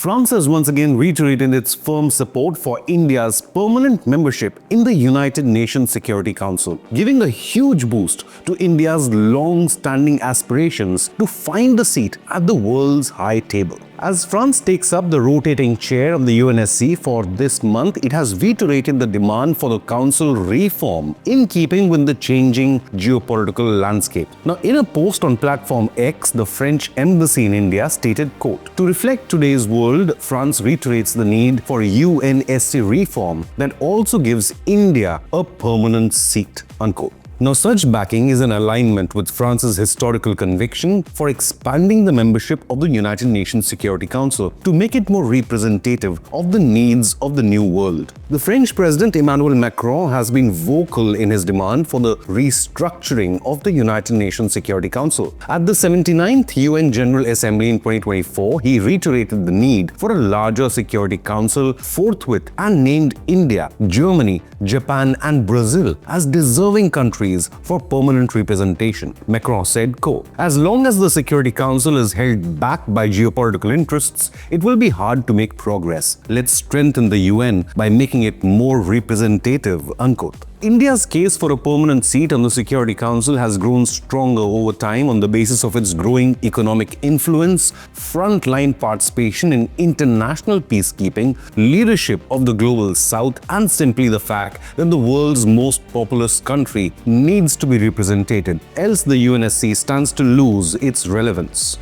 France has once again reiterated its firm support for India's permanent membership in the United Nations Security Council, giving a huge boost to India's long-standing aspirations to find a seat at the world's high table. As France takes up the rotating chair of the UNSC for this month, it has reiterated the demand for the Council reform in keeping with the changing geopolitical landscape. Now, in a post on platform X, the French embassy in India stated, quote, "To reflect today's world, France reiterates the need for UNSC reform that also gives India a permanent seat," unquote. Now, such backing is in alignment with France's historical conviction for expanding the membership of the United Nations Security Council to make it more representative of the needs of the new world. The French President Emmanuel Macron has been vocal in his demand for the restructuring of the United Nations Security Council. At the 79th UN General Assembly in 2024, he reiterated the need for a larger Security Council forthwith and named India, Germany, Japan and Brazil as deserving countries for permanent representation. Macron said, quote, "As long as the Security Council is held back by geopolitical interests, it will be hard to make progress. Let's strengthen the UN by making it more representative," unquote. India's case for a permanent seat on the Security Council has grown stronger over time on the basis of its growing economic influence, frontline participation in international peacekeeping, leadership of the global south, and simply the fact that the world's most populous country needs to be represented, else the UNSC stands to lose its relevance.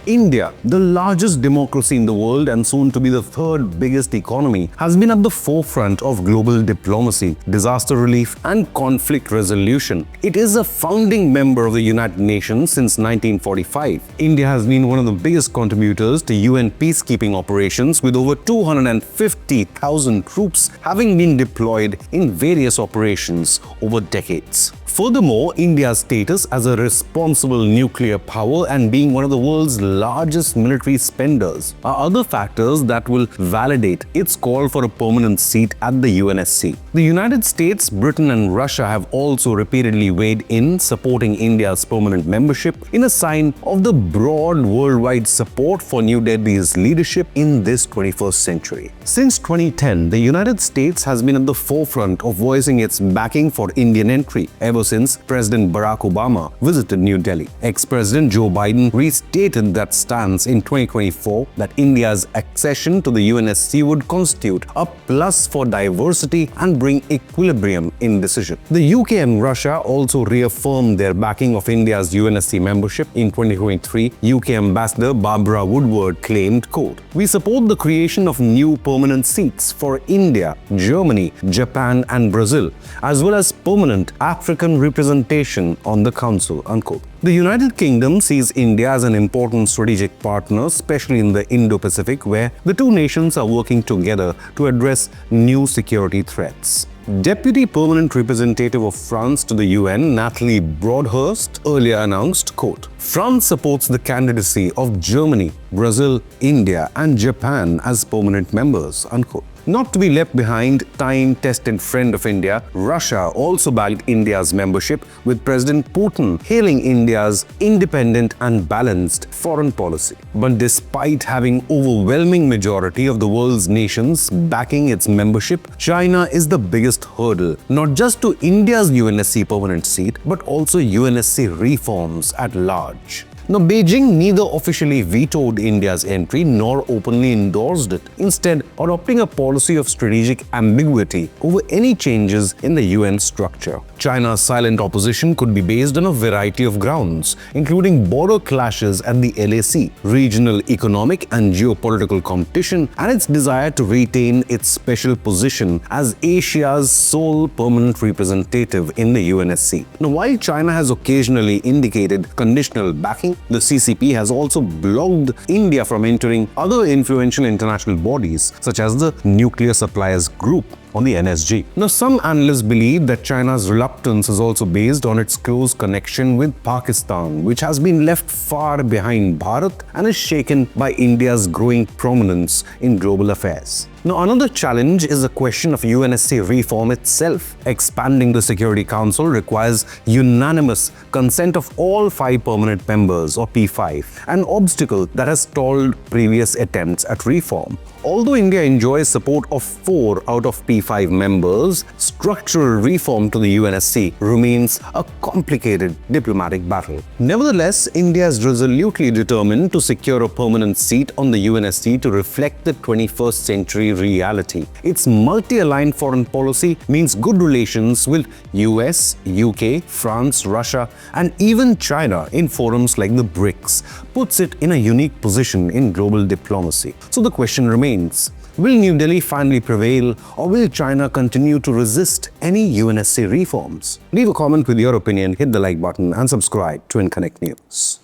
India, the largest democracy in the world and soon to be the third biggest economy, has been at the forefront of global diplomacy, disaster relief and conflict resolution. It is a founding member of the United Nations since 1945. India has been one of the biggest contributors to UN peacekeeping operations, with over 250,000 troops having been deployed in various operations over decades. Furthermore, India's status as a responsible nuclear power and being one of the world's largest military spenders are other factors that will validate its call for a permanent seat at the UNSC. The United States, Britain and Russia have also repeatedly weighed in, supporting India's permanent membership in a sign of the broad worldwide support for New Delhi's leadership in this 21st century. Since 2010, the United States has been at the forefront of voicing its backing for Indian entry, ever since President Barack Obama visited New Delhi. Ex-President Joe Biden restated that stance in 2024 that India's accession to the UNSC would constitute a plus for diversity and bring equilibrium in decision. The UK and Russia also reaffirmed their backing of India's UNSC membership. In 2023, UK Ambassador Barbara Woodward claimed, quote, "We support the creation of new permanent seats for India, Germany, Japan and Brazil, as well as permanent African representation on the Council," unquote. The United Kingdom sees India as an important strategic partner, especially in the Indo-Pacific, where the two nations are working together to address new security threats. Deputy Permanent Representative of France to the UN, Nathalie Broadhurst, earlier announced, quote, "France supports the candidacy of Germany, Brazil, India and Japan as permanent members," unquote. Not to be left behind, time-tested friend of India, Russia also backed India's membership, with President Putin hailing India's independent and balanced foreign policy. But despite having overwhelming majority of the world's nations backing its membership, China is the biggest hurdle, not just to India's UNSC permanent seat, but also UNSC reforms at large. Now, Beijing neither officially vetoed India's entry nor openly endorsed it, instead adopting a policy of strategic ambiguity over any changes in the UN structure. China's silent opposition could be based on a variety of grounds, including border clashes at the LAC, regional economic and geopolitical competition, and its desire to retain its special position as Asia's sole permanent representative in the UNSC. Now, while China has occasionally indicated conditional backing, the CCP has also blocked India from entering other influential international bodies, such as the Nuclear Suppliers Group on the NSG. Now, some analysts believe that China's reluctance is also based on its close connection with Pakistan, which has been left far behind Bharat and is shaken by India's growing prominence in global affairs. Now, another challenge is the question of UNSC reform itself. Expanding the Security Council requires unanimous consent of all 5 permanent members, or P5, an obstacle that has stalled previous attempts at reform. Although India enjoys support of 4 out of P5 members, structural reform to the UNSC remains a complicated diplomatic battle. Nevertheless, India is resolutely determined to secure a permanent seat on the UNSC to reflect the 21st century reality. Its multi-aligned foreign policy means good relations with US, UK, France, Russia, and even China in forums like the BRICS puts it in a unique position in global diplomacy. So the question remains, will New Delhi finally prevail, or will China continue to resist any UNSC reforms? Leave a comment with your opinion, hit the like button and subscribe to Inconnect News.